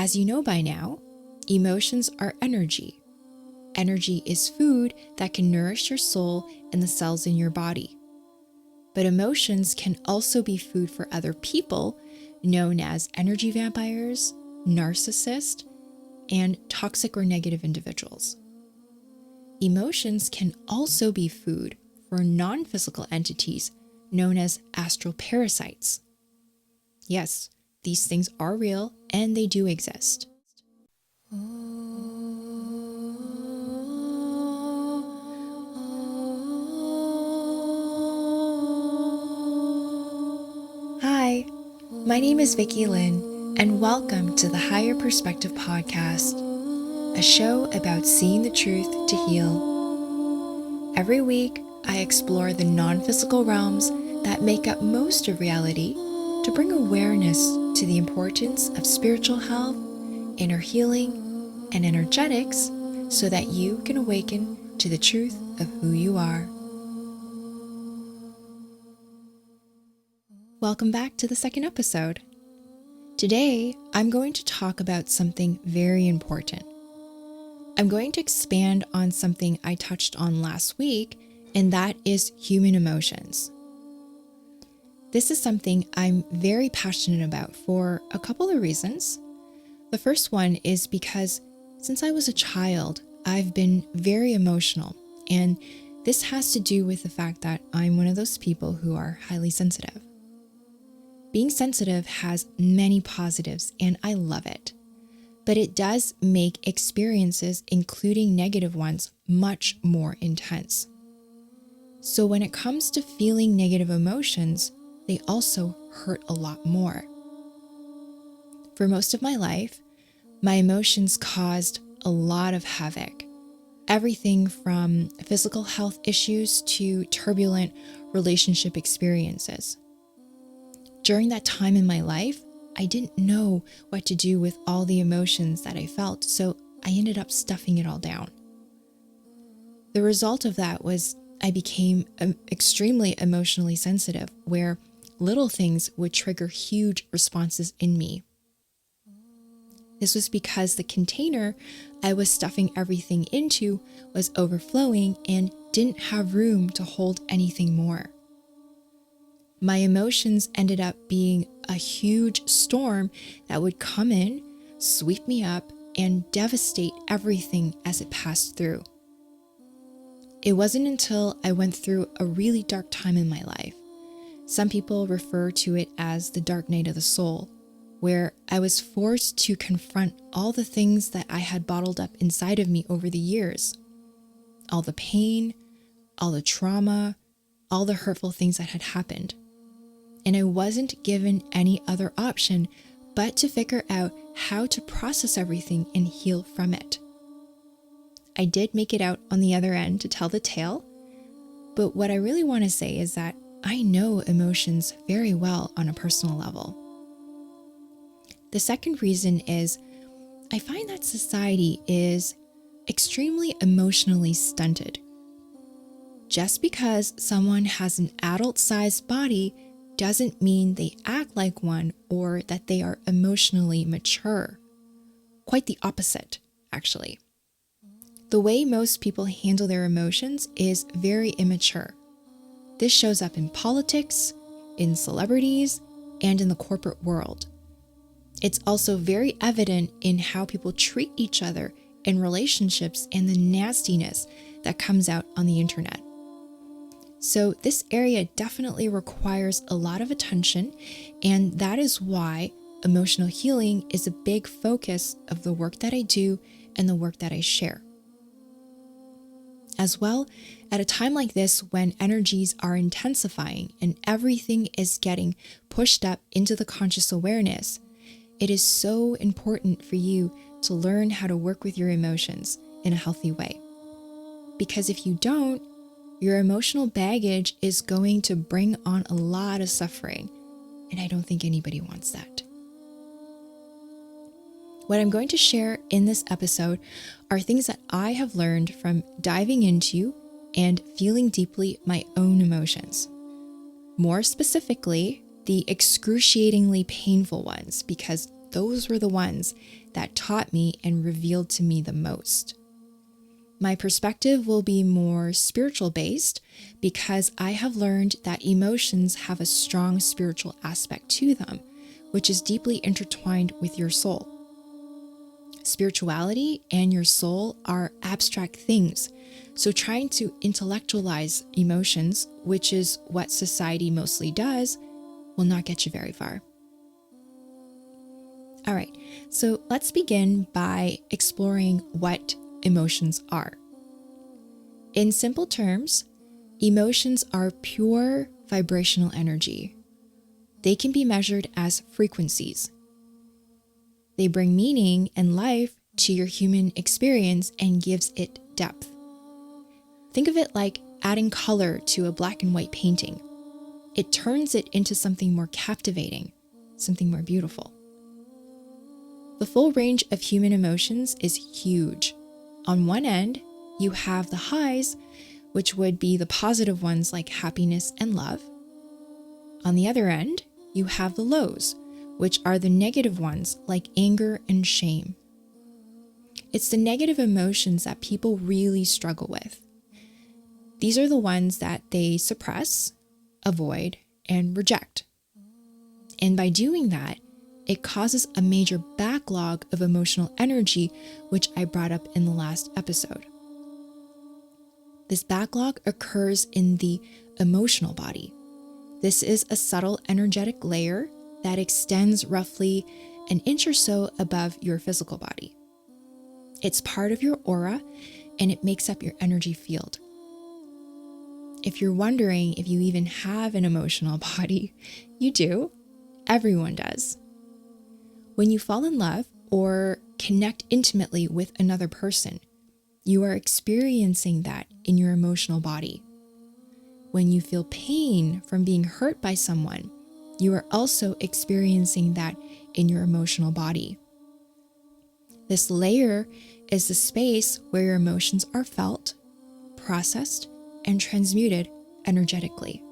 As you know by now, emotions are energy. Energy is food that can nourish your soul and the cells in your body. But emotions can also be food for other people, known as energy vampires, narcissists, and toxic or negative individuals. Emotions can also be food for non-physical entities known as astral parasites. Yes, these things are real and they do exist. Hi, my name is Vicky Lynn, and welcome to the Higher Perspective Podcast, a show about seeing the truth to heal. Every week, I explore the non-physical realms that make up most of reality to bring awareness to the importance of spiritual health, inner healing, and energetics so that you can awaken to the truth of who you are. Welcome back to the second episode. Today, I'm going to talk about something very important. I'm going to expand on something I touched on last week, and that is human emotions. This is something I'm very passionate about for a couple of reasons. The first one is because since I was a child, I've been very emotional, and this has to do with the fact that I'm one of those people who are highly sensitive. Being sensitive has many positives, and I love it. But it does make experiences, including negative ones, much more intense. So when it comes to feeling negative emotions, they also hurt a lot more. For most of my life, my emotions caused a lot of havoc. Everything from physical health issues to turbulent relationship experiences. During that time in my life, I didn't know what to do with all the emotions that I felt, so I ended up stuffing it all down. The result of that was I became extremely emotionally sensitive, where little things would trigger huge responses in me. This was because the container I was stuffing everything into was overflowing and didn't have room to hold anything more. My emotions ended up being a huge storm that would come in, sweep me up, and devastate everything as it passed through. It wasn't until I went through a really dark time in my life. Some people refer to it as the dark night of the soul, where I was forced to confront all the things that I had bottled up inside of me over the years. All the pain, all the trauma, all the hurtful things that had happened. And I wasn't given any other option but to figure out how to process everything and heal from it. I did make it out on the other end to tell the tale, but what I really want to say is that I know emotions very well on a personal level. The second reason is I find that society is extremely emotionally stunted. Just because someone has an adult-sized body doesn't mean they act like one or that they are emotionally mature. Quite the opposite, actually. The way most people handle their emotions is very immature. This shows up in politics, in celebrities, and in the corporate world. It's also very evident in how people treat each other in relationships and the nastiness that comes out on the internet. So this area definitely requires a lot of attention, and that is why emotional healing is a big focus of the work that I do and the work that I share. As well, at a time like this when energies are intensifying and everything is getting pushed up into the conscious awareness, it is so important for you to learn how to work with your emotions in a healthy way. Because if you don't, your emotional baggage is going to bring on a lot of suffering, and I don't think anybody wants that. What I'm going to share in this episode are things that I have learned from diving into and feeling deeply my own emotions. More specifically, the excruciatingly painful ones, because those were the ones that taught me and revealed to me the most. My perspective will be more spiritual based because I have learned that emotions have a strong spiritual aspect to them, which is deeply intertwined with your soul. Spirituality and your soul are abstract things, so trying to intellectualize emotions, which is what society mostly does, will not get you very far. All right, so let's begin by exploring what emotions are. In simple terms, emotions are pure vibrational energy. They can be measured as frequencies. They bring meaning and life to your human experience and gives it depth. Think of it like adding color to a black and white painting. It turns it into something more captivating, something more beautiful. The full range of human emotions is huge. On one end, you have the highs, which would be the positive ones like happiness and love. On the other end, you have the lows, which are the negative ones like anger and shame. It's the negative emotions that people really struggle with. These are the ones that they suppress, avoid, and reject. And by doing that, it causes a major backlog of emotional energy, which I brought up in the last episode. This backlog occurs in the emotional body. This is a subtle energetic layer that extends roughly an inch or so above your physical body. It's part of your aura, and it makes up your energy field. If you're wondering if you even have an emotional body, you do. Everyone does. When you fall in love or connect intimately with another person, you are experiencing that in your emotional body. When you feel pain from being hurt by someone, you are also experiencing that in your emotional body. This layer is the space where your emotions are felt, processed, and transmuted energetically.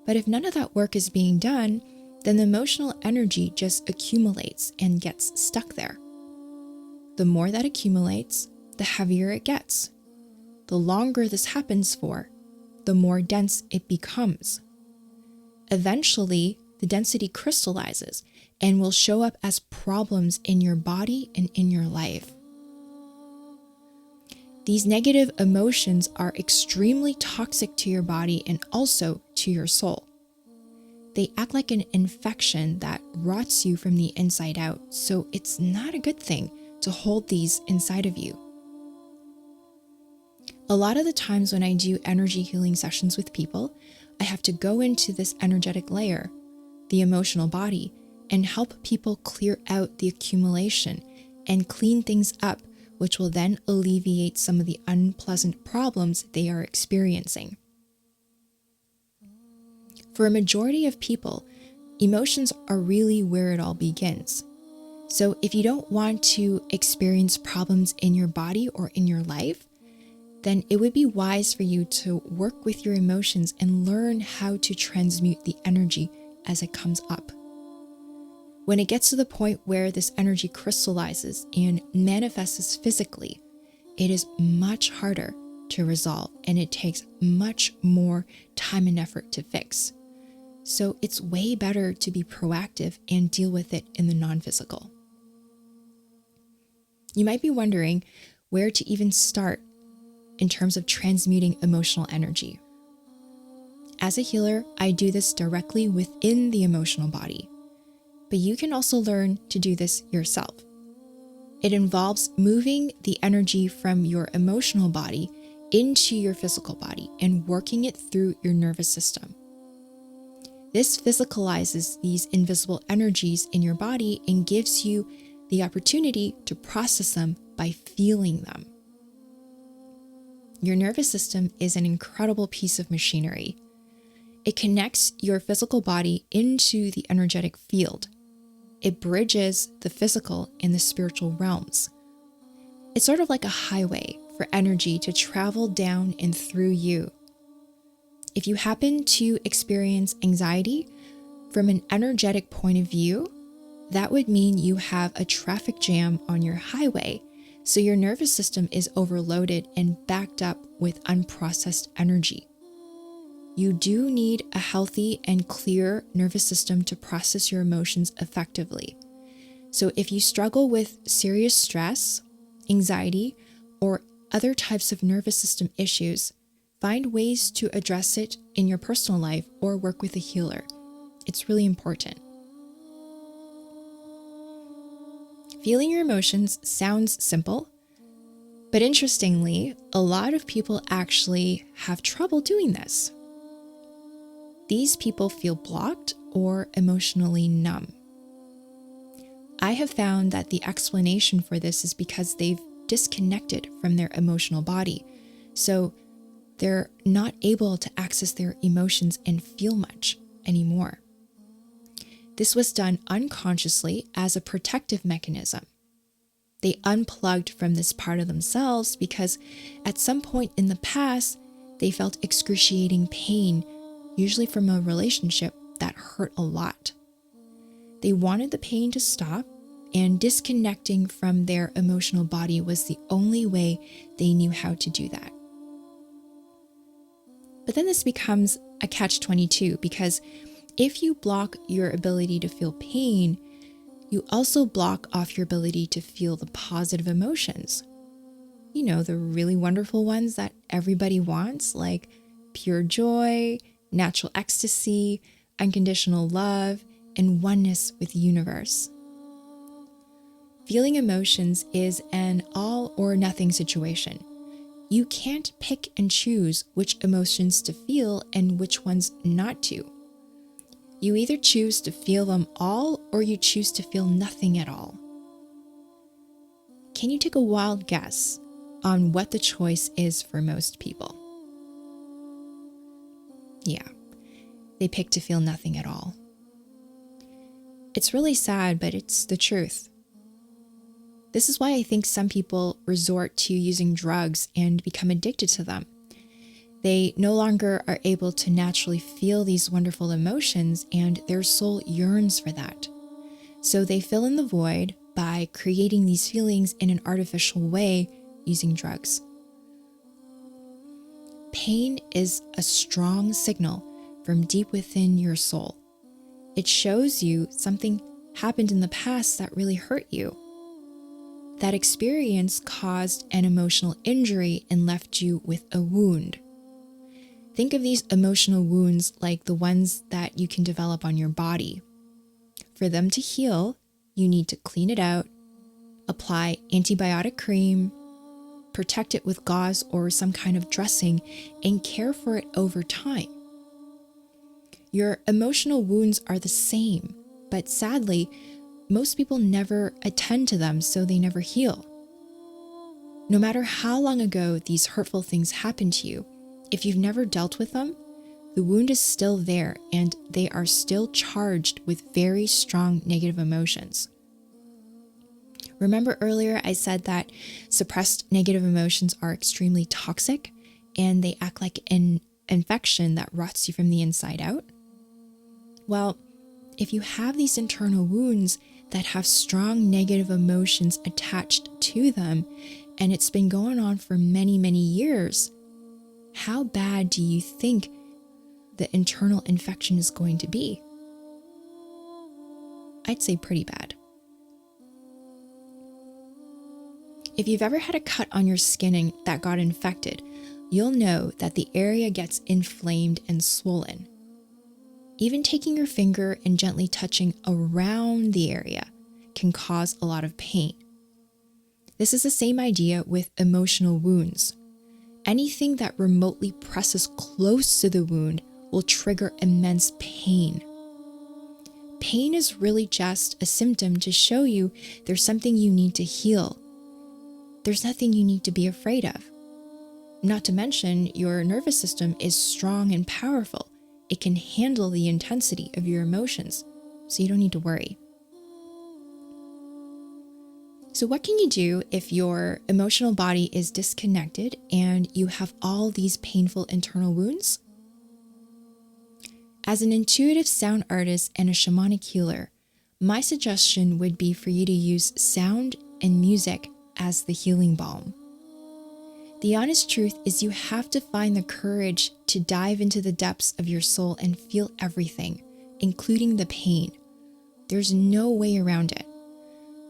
But if none of that work is being done, then the emotional energy just accumulates and gets stuck there. The more that accumulates, the heavier it gets. The longer this happens for, the more dense it becomes. Eventually, the density crystallizes and will show up as problems in your body and in your life. These negative emotions are extremely toxic to your body and also to your soul. They act like an infection that rots you from the inside out, so it's not a good thing to hold these inside of you. A lot of the times when I do energy healing sessions with people, I have to go into this energetic layer, the emotional body, and help people clear out the accumulation and clean things up, which will then alleviate some of the unpleasant problems they are experiencing. For a majority of people, emotions are really where it all begins. So if you don't want to experience problems in your body or in your life, then it would be wise for you to work with your emotions and learn how to transmute the energy as it comes up. When it gets to the point where this energy crystallizes and manifests physically, it is much harder to resolve and it takes much more time and effort to fix. So it's way better to be proactive and deal with it in the non-physical. You might be wondering where to even start in terms of transmuting emotional energy. As a healer, I do this directly within the emotional body, but you can also learn to do this yourself. It involves moving the energy from your emotional body into your physical body and working it through your nervous system. This physicalizes these invisible energies in your body and gives you the opportunity to process them by feeling them. Your nervous system is an incredible piece of machinery. It connects your physical body into the energetic field. It bridges the physical and the spiritual realms. It's sort of like a highway for energy to travel down and through you. If you happen to experience anxiety from an energetic point of view, that would mean you have a traffic jam on your highway, so your nervous system is overloaded and backed up with unprocessed energy. You do need a healthy and clear nervous system to process your emotions effectively. So if you struggle with serious stress, anxiety, or other types of nervous system issues, find ways to address it in your personal life or work with a healer. It's really important. Feeling your emotions sounds simple, but interestingly, a lot of people actually have trouble doing this. These people feel blocked or emotionally numb. I have found that the explanation for this is because they've disconnected from their emotional body, so they're not able to access their emotions and feel much anymore. This was done unconsciously as a protective mechanism. They unplugged from this part of themselves because at some point in the past, they felt excruciating pain, usually from a relationship that hurt a lot. They wanted the pain to stop, and disconnecting from their emotional body was the only way they knew how to do that. But then this becomes a catch-22 because if you block your ability to feel pain, you also block off your ability to feel the positive emotions. You know, the really wonderful ones that everybody wants, like pure joy, natural ecstasy, unconditional love, and oneness with the universe. Feeling emotions is an all or nothing situation. You can't pick and choose which emotions to feel and which ones not to. You either choose to feel them all or you choose to feel nothing at all. Can you take a wild guess on what the choice is for most people? Yeah, they pick to feel nothing at all. It's really sad, but it's the truth. This is why I think some people resort to using drugs and become addicted to them. They no longer are able to naturally feel these wonderful emotions, and their soul yearns for that. So they fill in the void by creating these feelings in an artificial way using drugs. Pain is a strong signal from deep within your soul. It shows you something happened in the past that really hurt you. That experience caused an emotional injury and left you with a wound. Think of these emotional wounds like the ones that you can develop on your body. For them to heal, you need to clean it out, apply antibiotic cream, protect it with gauze or some kind of dressing, and care for it over time. Your emotional wounds are the same, but sadly, most people never attend to them, so they never heal. No matter how long ago these hurtful things happened to you, if you've never dealt with them, the wound is still there and they are still charged with very strong negative emotions. Remember earlier I said that suppressed negative emotions are extremely toxic and they act like an infection that rots you from the inside out? Well, if you have these internal wounds that have strong negative emotions attached to them, and it's been going on for many, many years, how bad do you think the internal infection is going to be? I'd say pretty bad. If you've ever had a cut on your skin that got infected, you'll know that the area gets inflamed and swollen. Even taking your finger and gently touching around the area can cause a lot of pain. This is the same idea with emotional wounds. Anything that remotely presses close to the wound will trigger immense pain. Pain is really just a symptom to show you there's something you need to heal. There's nothing you need to be afraid of. Not to mention, your nervous system is strong and powerful. It can handle the intensity of your emotions, so you don't need to worry. So what can you do if your emotional body is disconnected and you have all these painful internal wounds? As an intuitive sound artist and a shamanic healer, my suggestion would be for you to use sound and music as the healing balm. The honest truth is you have to find the courage to dive into the depths of your soul and feel everything, including the pain. There's no way around it.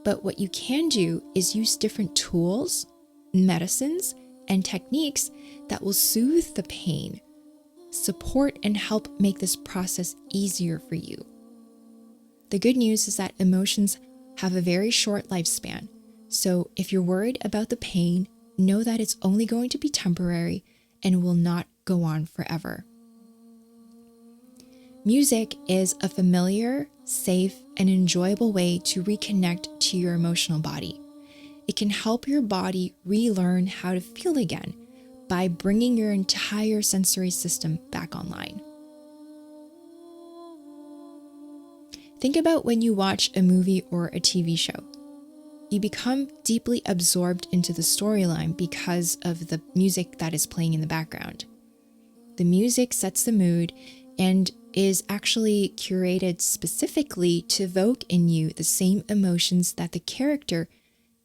But what you can do is use different tools, medicines, and techniques that will soothe the pain, support, and help make this process easier for you. The good news is that emotions have a very short lifespan. So if you're worried about the pain, know that it's only going to be temporary and will not go on forever. Music is a familiar, safe, and enjoyable way to reconnect to your emotional body. It can help your body relearn how to feel again by bringing your entire sensory system back online. Think about when you watch a movie or a TV show. You become deeply absorbed into the storyline because of the music that is playing in the background. The music sets the mood and is actually curated specifically to evoke in you the same emotions that the character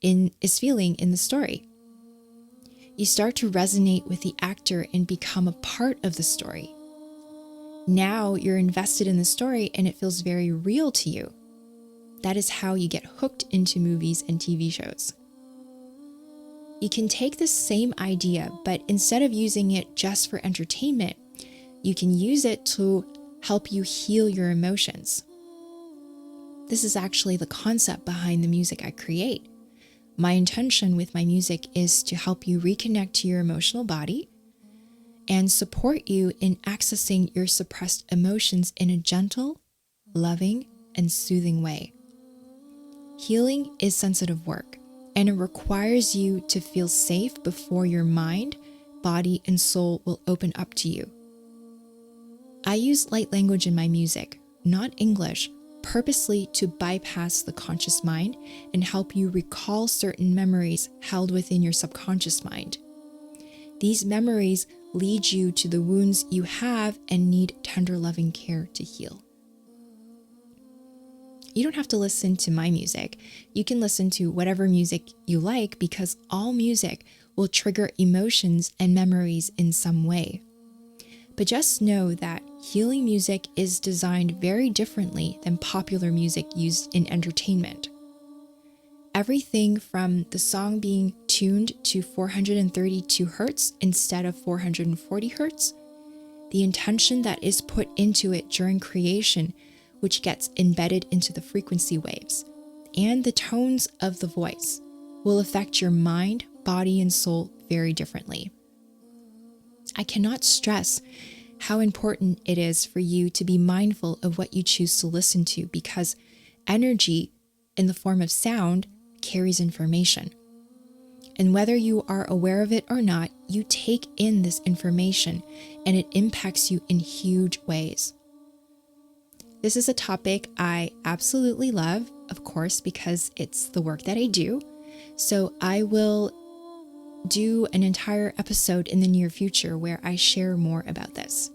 is feeling in the story. You start to resonate with the actor and become a part of the story. Now you're invested in the story and it feels very real to you. That is how you get hooked into movies and TV shows. You can take this same idea, but instead of using it just for entertainment, you can use it to help you heal your emotions. This is actually the concept behind the music I create. My intention with my music is to help you reconnect to your emotional body and support you in accessing your suppressed emotions in a gentle, loving, and soothing way. Healing is sensitive work, and it requires you to feel safe before your mind, body, and soul will open up to you. I use light language in my music, not English, purposely to bypass the conscious mind and help you recall certain memories held within your subconscious mind. These memories lead you to the wounds you have and need tender, loving care to heal. You don't have to listen to my music. You can listen to whatever music you like because all music will trigger emotions and memories in some way. But just know that healing music is designed very differently than popular music used in entertainment. Everything from the song being tuned to 432 Hz instead of 440 Hz, the intention that is put into it during creation, which gets embedded into the frequency waves, and the tones of the voice will affect your mind, body, and soul very differently. I cannot stress how important it is for you to be mindful of what you choose to listen to because energy in the form of sound carries information. And whether you are aware of it or not, you take in this information and it impacts you in huge ways. This is a topic I absolutely love, of course, because it's the work that I do. So I will do an entire episode in the near future where I share more about this.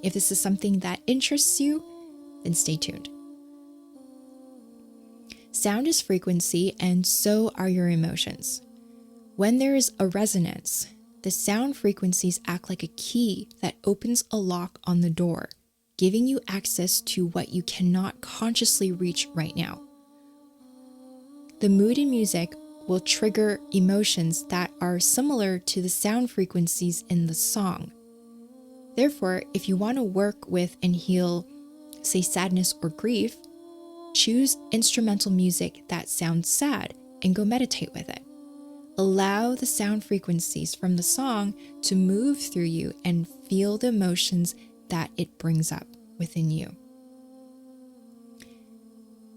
If this is something that interests you, then stay tuned. Sound is frequency, and so are your emotions. When there is a resonance, the sound frequencies act like a key that opens a lock on the door, giving you access to what you cannot consciously reach right now. The mood in music will trigger emotions that are similar to the sound frequencies in the song. Therefore, if you want to work with and heal, say, sadness or grief, choose instrumental music that sounds sad and go meditate with it. Allow the sound frequencies from the song to move through you and feel the emotions that it brings up within you.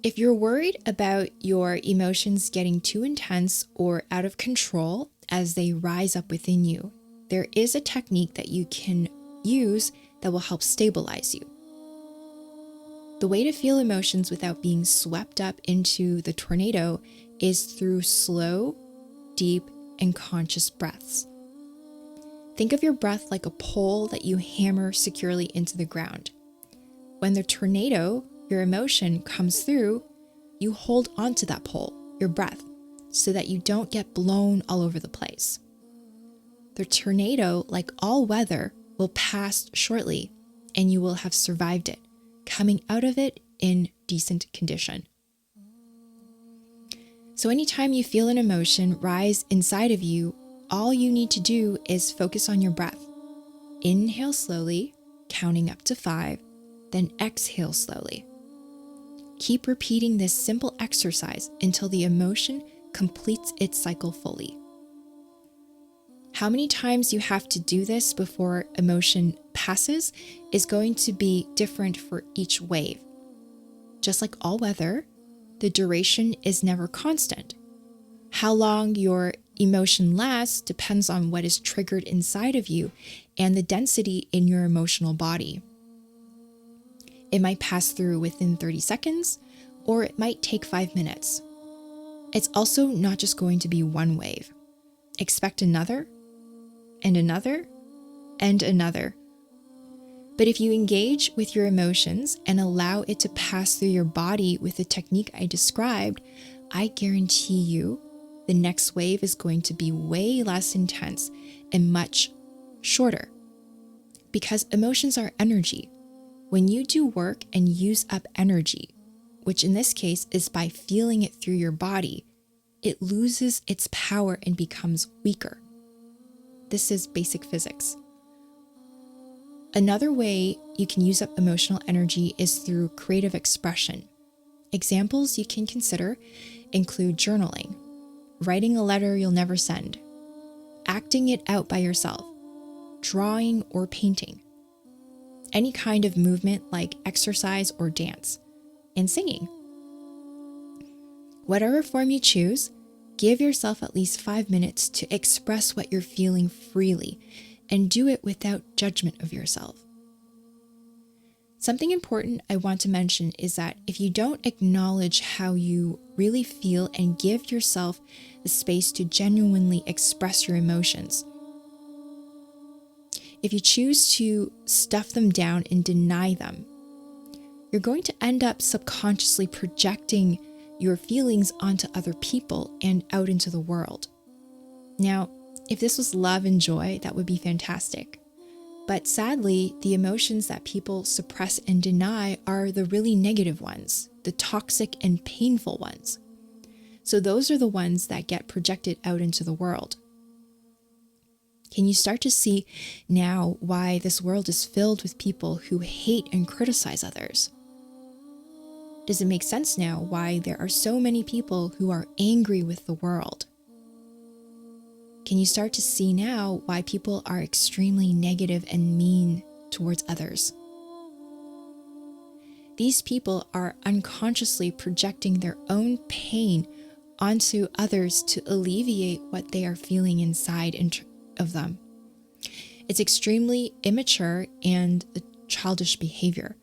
If you're worried about your emotions getting too intense or out of control as they rise up within you, there is a technique that you can use that will help stabilize you. The way to feel emotions without being swept up into the tornado is through slow, deep, and conscious breaths. Think of your breath like a pole that you hammer securely into the ground. When the tornado, your emotion, comes through, you hold onto that pole, your breath, so that you don't get blown all over the place. The tornado, like all weather, will pass shortly, and you will have survived it, coming out of it in decent condition. So anytime you feel an emotion rise inside of you, all you need to do is focus on your breath. Inhale slowly, counting up to 5, then exhale slowly. Keep repeating this simple exercise until the emotion completes its cycle fully. How many times you have to do this before emotion passes is going to be different for each wave. Just like all weather, the duration is never constant. How long your emotion lasts depends on what is triggered inside of you and the density in your emotional body. It might pass through within 30 seconds, or it might take 5 minutes. It's also not just going to be one wave. Expect another, and another, and another. But if you engage with your emotions and allow it to pass through your body with the technique I described, I guarantee you the next wave is going to be way less intense and much shorter. Because emotions are energy. When you do work and use up energy, which in this case is by feeling it through your body, it loses its power and becomes weaker. This is basic physics. Another way you can use up emotional energy is through creative expression. Examples you can consider include journaling, writing a letter you'll never send, acting it out by yourself, drawing or painting, any kind of movement like exercise or dance, and singing. Whatever form you choose, give yourself at least 5 minutes to express what you're feeling freely and do it without judgment of yourself. Something important I want to mention is that if you don't acknowledge how you really feel and give yourself the space to genuinely express your emotions, if you choose to stuff them down and deny them, you're going to end up subconsciously projecting your feelings onto other people and out into the world. Now, if this was love and joy, that would be fantastic. But sadly, the emotions that people suppress and deny are the really negative ones, the toxic and painful ones. So those are the ones that get projected out into the world. Can you start to see now why this world is filled with people who hate and criticize others? Does it make sense now why there are so many people who are angry with the world? Can you start to see now why people are extremely negative and mean towards others? These people are unconsciously projecting their own pain onto others to alleviate what they are feeling inside of them. It's extremely immature and a childish behavior,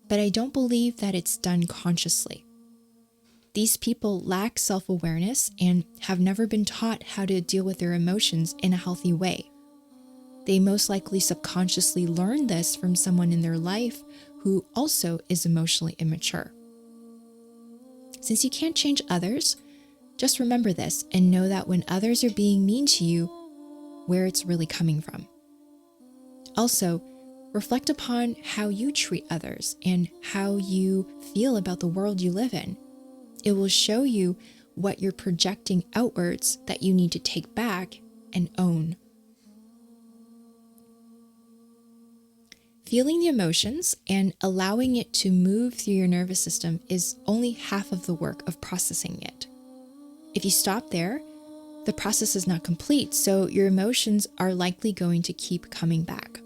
but I don't believe that it's done consciously. These people lack self-awareness and have never been taught how to deal with their emotions in a healthy way. They most likely subconsciously learned this from someone in their life who also is emotionally immature. Since you can't change others, just remember this and know that when others are being mean to you, where it's really coming from. Also, reflect upon how you treat others and how you feel about the world you live in. It will show you what you're projecting outwards that you need to take back and own. Feeling the emotions and allowing it to move through your nervous system is only half of the work of processing it. If you stop there, the process is not complete, so your emotions are likely going to keep coming back.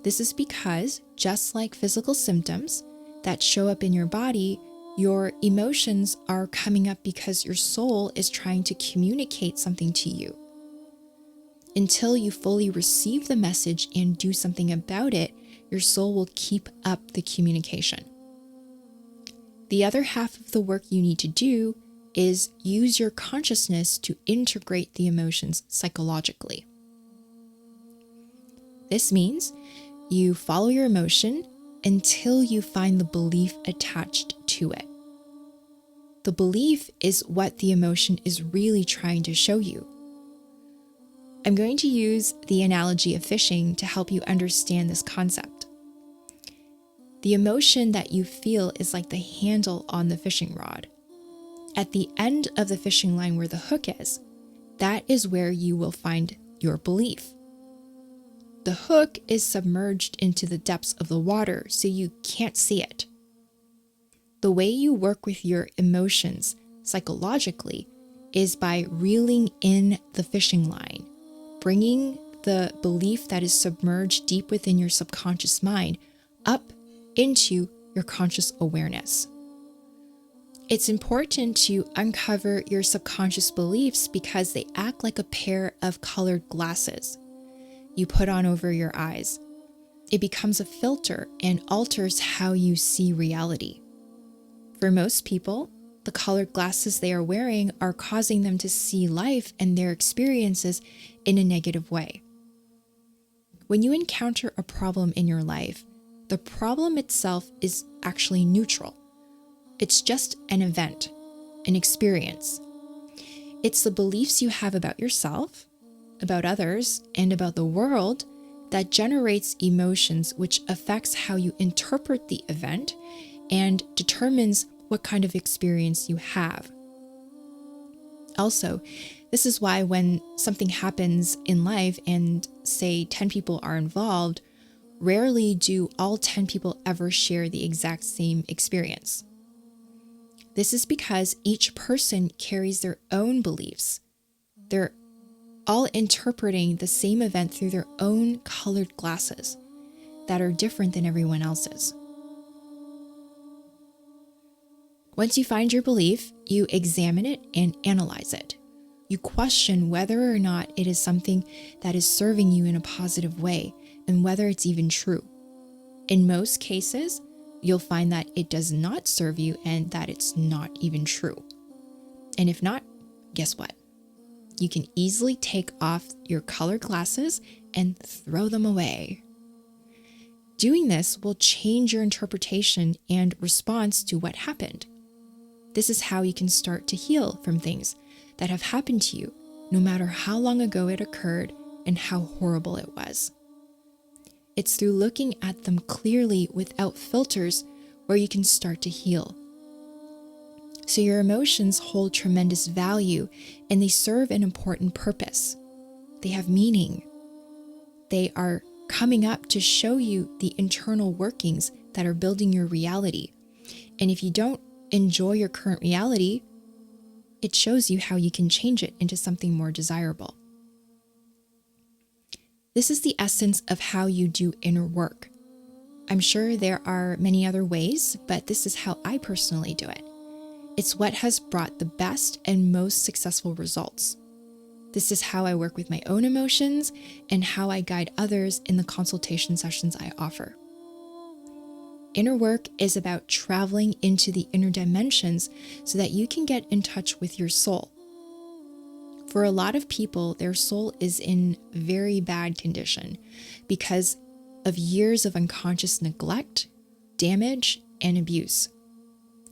This is because, just like physical symptoms that show up in your body, your emotions are coming up because your soul is trying to communicate something to you. Until you fully receive the message and do something about it, your soul will keep up the communication. The other half of the work you need to do is use your consciousness to integrate the emotions psychologically. This means you follow your emotion until you find the belief attached to it. The belief is what the emotion is really trying to show you. I'm going to use the analogy of fishing to help you understand this concept. The emotion that you feel is like the handle on the fishing rod. At the end of the fishing line where the hook is, that is where you will find your belief. The hook is submerged into the depths of the water, so you can't see it. The way you work with your emotions psychologically is by reeling in the fishing line, bringing the belief that is submerged deep within your subconscious mind up into your conscious awareness. It's important to uncover your subconscious beliefs because they act like a pair of colored glasses you put on over your eyes. It becomes a filter and alters how you see reality. For most people, the colored glasses they are wearing are causing them to see life and their experiences in a negative way. When you encounter a problem in your life, the problem itself is actually neutral. It's just an event, an experience. It's the beliefs you have about yourself, about others, and about the world that generates emotions which affects how you interpret the event and determines what kind of experience you have. Also, this is why when something happens in life and say 10 people are involved, rarely do all 10 people ever share the exact same experience. This is because each person carries their own beliefs. They're all interpreting the same event through their own colored glasses that are different than everyone else's. Once you find your belief, you examine it and analyze it. You question whether or not it is something that is serving you in a positive way and whether it's even true. In most cases, you'll find that it does not serve you and that it's not even true. And if not, guess what? You can easily take off your colored glasses and throw them away. Doing this will change your interpretation and response to what happened. This is how you can start to heal from things that have happened to you, no matter how long ago it occurred and how horrible it was. It's through looking at them clearly without filters where you can start to heal. So your emotions hold tremendous value and they serve an important purpose. They have meaning. They are coming up to show you the internal workings that are building your reality. And if you don't enjoy your current reality, it shows you how you can change it into something more desirable. This is the essence of how you do inner work. I'm sure there are many other ways, but this is how I personally do it. It's what has brought the best and most successful results. This is how I work with my own emotions and how I guide others in the consultation sessions I offer. Inner work is about traveling into the inner dimensions so that you can get in touch with your soul. For a lot of people, their soul is in very bad condition because of years of unconscious neglect, damage, and abuse.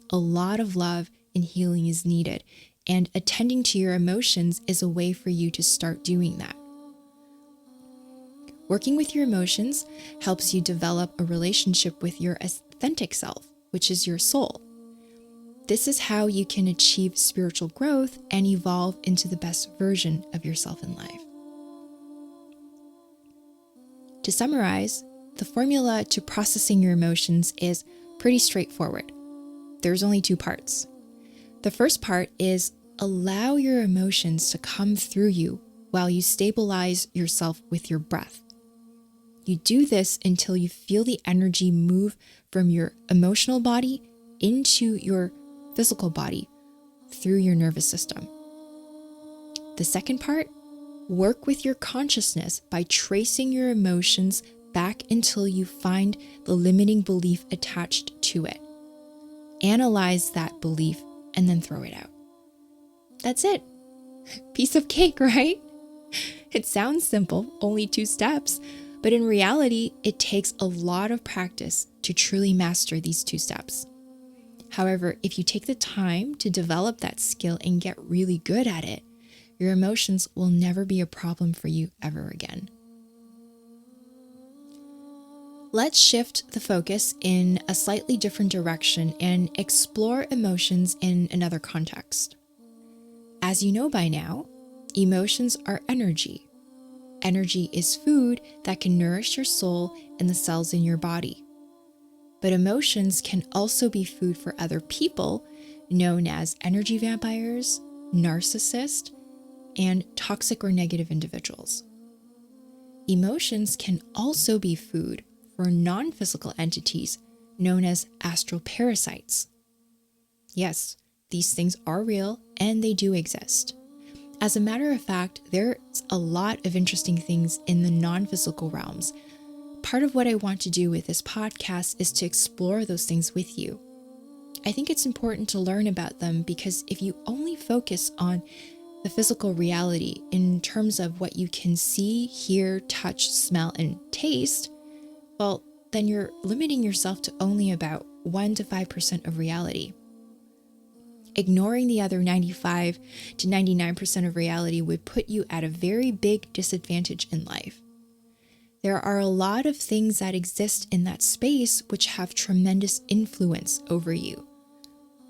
A lot of love and healing is needed, and attending to your emotions is a way for you to start doing that. Working with your emotions helps you develop a relationship with your authentic self, which is your soul. This is how you can achieve spiritual growth and evolve into the best version of yourself in life. To summarize, the formula to processing your emotions is pretty straightforward. There's only two parts. The first part is allow your emotions to come through you while you stabilize yourself with your breath. You do this until you feel the energy move from your emotional body into your physical body through your nervous system. The second part, work with your consciousness by tracing your emotions back until you find the limiting belief attached to it. Analyze that belief and then throw it out. That's it. Piece of cake, right? It sounds simple, only 2 steps, but in reality, it takes a lot of practice to truly master these 2 steps. However, if you take the time to develop that skill and get really good at it, your emotions will never be a problem for you ever again. Let's shift the focus in a slightly different direction and explore emotions in another context. As you know by now, emotions are energy. Energy is food that can nourish your soul and the cells in your body. But emotions can also be food for other people, known as energy vampires, narcissists, and toxic or negative individuals. Emotions can also be food for non-physical entities known as astral parasites. Yes, these things are real and they do exist. As a matter of fact, there's a lot of interesting things in the non-physical realms. Part of what I want to do with this podcast is to explore those things with you. I think it's important to learn about them because if you only focus on the physical reality in terms of what you can see, hear, touch, smell, and taste, well, then you're limiting yourself to only about 1 to 5% of reality. Ignoring the other 95 to 99% of reality would put you at a very big disadvantage in life. There are a lot of things that exist in that space which have tremendous influence over you.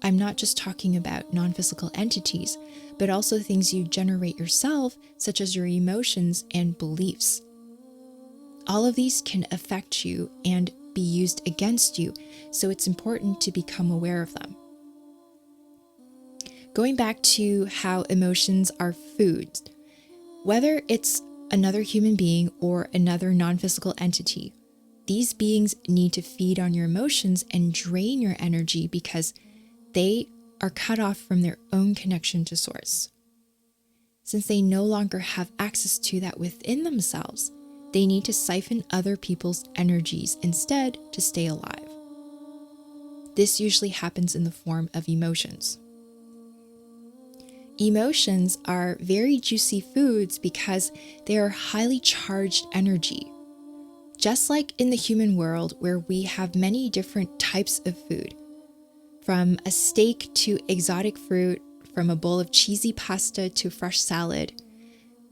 I'm not just talking about non-physical entities, but also things you generate yourself, such as your emotions and beliefs. All of these can affect you and be used against you, so it's important to become aware of them. Going back to how emotions are foods, whether it's another human being or another non-physical entity, these beings need to feed on your emotions and drain your energy because they are cut off from their own connection to source. Since they no longer have access to that within themselves, they need to siphon other people's energies instead to stay alive. This usually happens in the form of emotions. Emotions are very juicy foods because they are highly charged energy. Just like in the human world where we have many different types of food, from a steak to exotic fruit, from a bowl of cheesy pasta to fresh salad,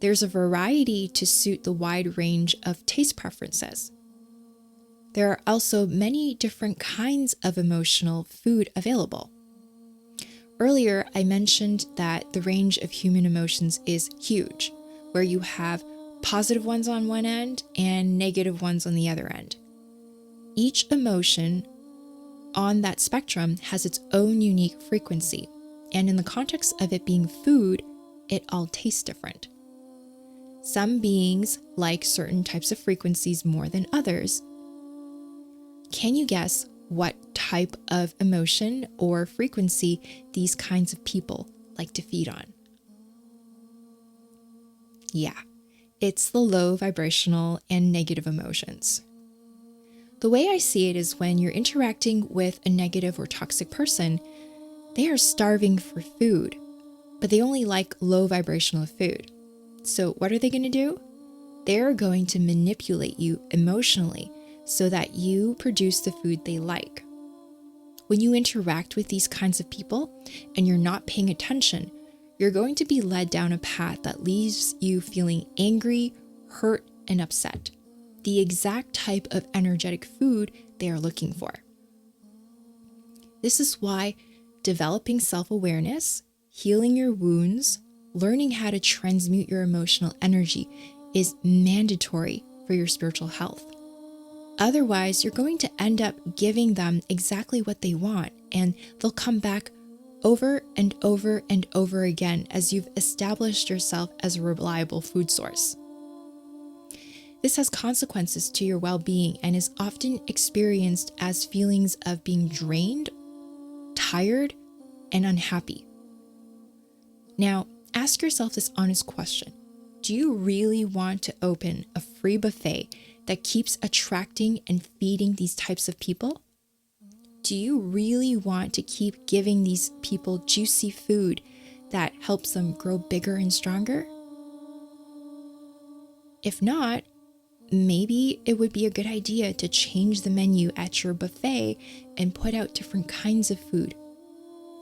there's a variety to suit the wide range of taste preferences. There are also many different kinds of emotional food available. Earlier, I mentioned that the range of human emotions is huge, where you have positive ones on one end and negative ones on the other end. Each emotion on that spectrum has its own unique frequency, and in the context of it being food, it all tastes different. Some beings like certain types of frequencies more than others. Can you guess what type of emotion or frequency these kinds of people like to feed on? Yeah, it's the low vibrational and negative emotions. The way I see it is when you're interacting with a negative or toxic person, they are starving for food, but they only like low vibrational food. So what are they going to do? They're going to manipulate you emotionally so that you produce the food they like. When you interact with these kinds of people and you're not paying attention, you're going to be led down a path that leaves you feeling angry, hurt, and upset. The exact type of energetic food they are looking for. This is why developing self-awareness, healing your wounds, learning how to transmute your emotional energy is mandatory for your spiritual health. Otherwise, you're going to end up giving them exactly what they want, and they'll come back over and over and over again as you've established yourself as a reliable food source. This has consequences to your well-being and is often experienced as feelings of being drained, tired, and unhappy. Now, ask yourself this honest question. Do you really want to open a free buffet that keeps attracting and feeding these types of people? Do you really want to keep giving these people juicy food that helps them grow bigger and stronger? If not, maybe it would be a good idea to change the menu at your buffet and put out different kinds of food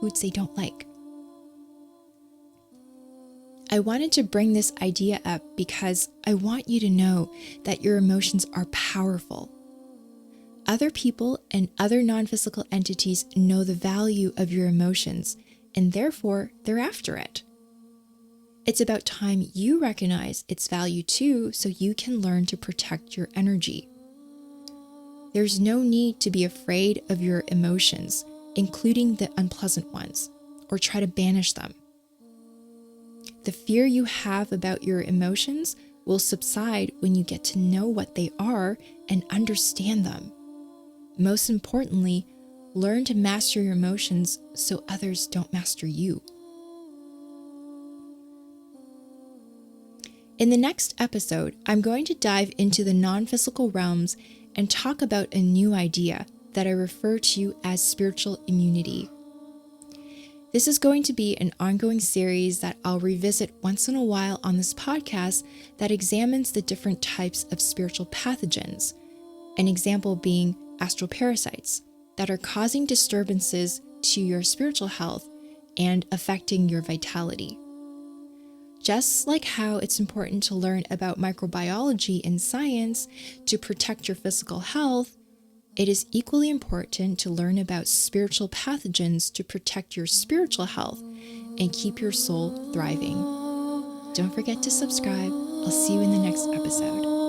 foods they don't like. I wanted to bring this idea up because I want you to know that your emotions are powerful. Other people and other non-physical entities know the value of your emotions, and therefore they're after it. It's about time you recognize its value too, so you can learn to protect your energy. There's no need to be afraid of your emotions, including the unpleasant ones, or try to banish them. The fear you have about your emotions will subside when you get to know what they are and understand them. Most importantly, learn to master your emotions so others don't master you. In the next episode, I'm going to dive into the non-physical realms and talk about a new idea that I refer to as spiritual immunity. This is going to be an ongoing series that I'll revisit once in a while on this podcast that examines the different types of spiritual pathogens, an example being astral parasites that are causing disturbances to your spiritual health and affecting your vitality. Just like how it's important to learn about microbiology in science to protect your physical health, it is equally important to learn about spiritual pathogens to protect your spiritual health and keep your soul thriving. Don't forget to subscribe. I'll see you in the next episode.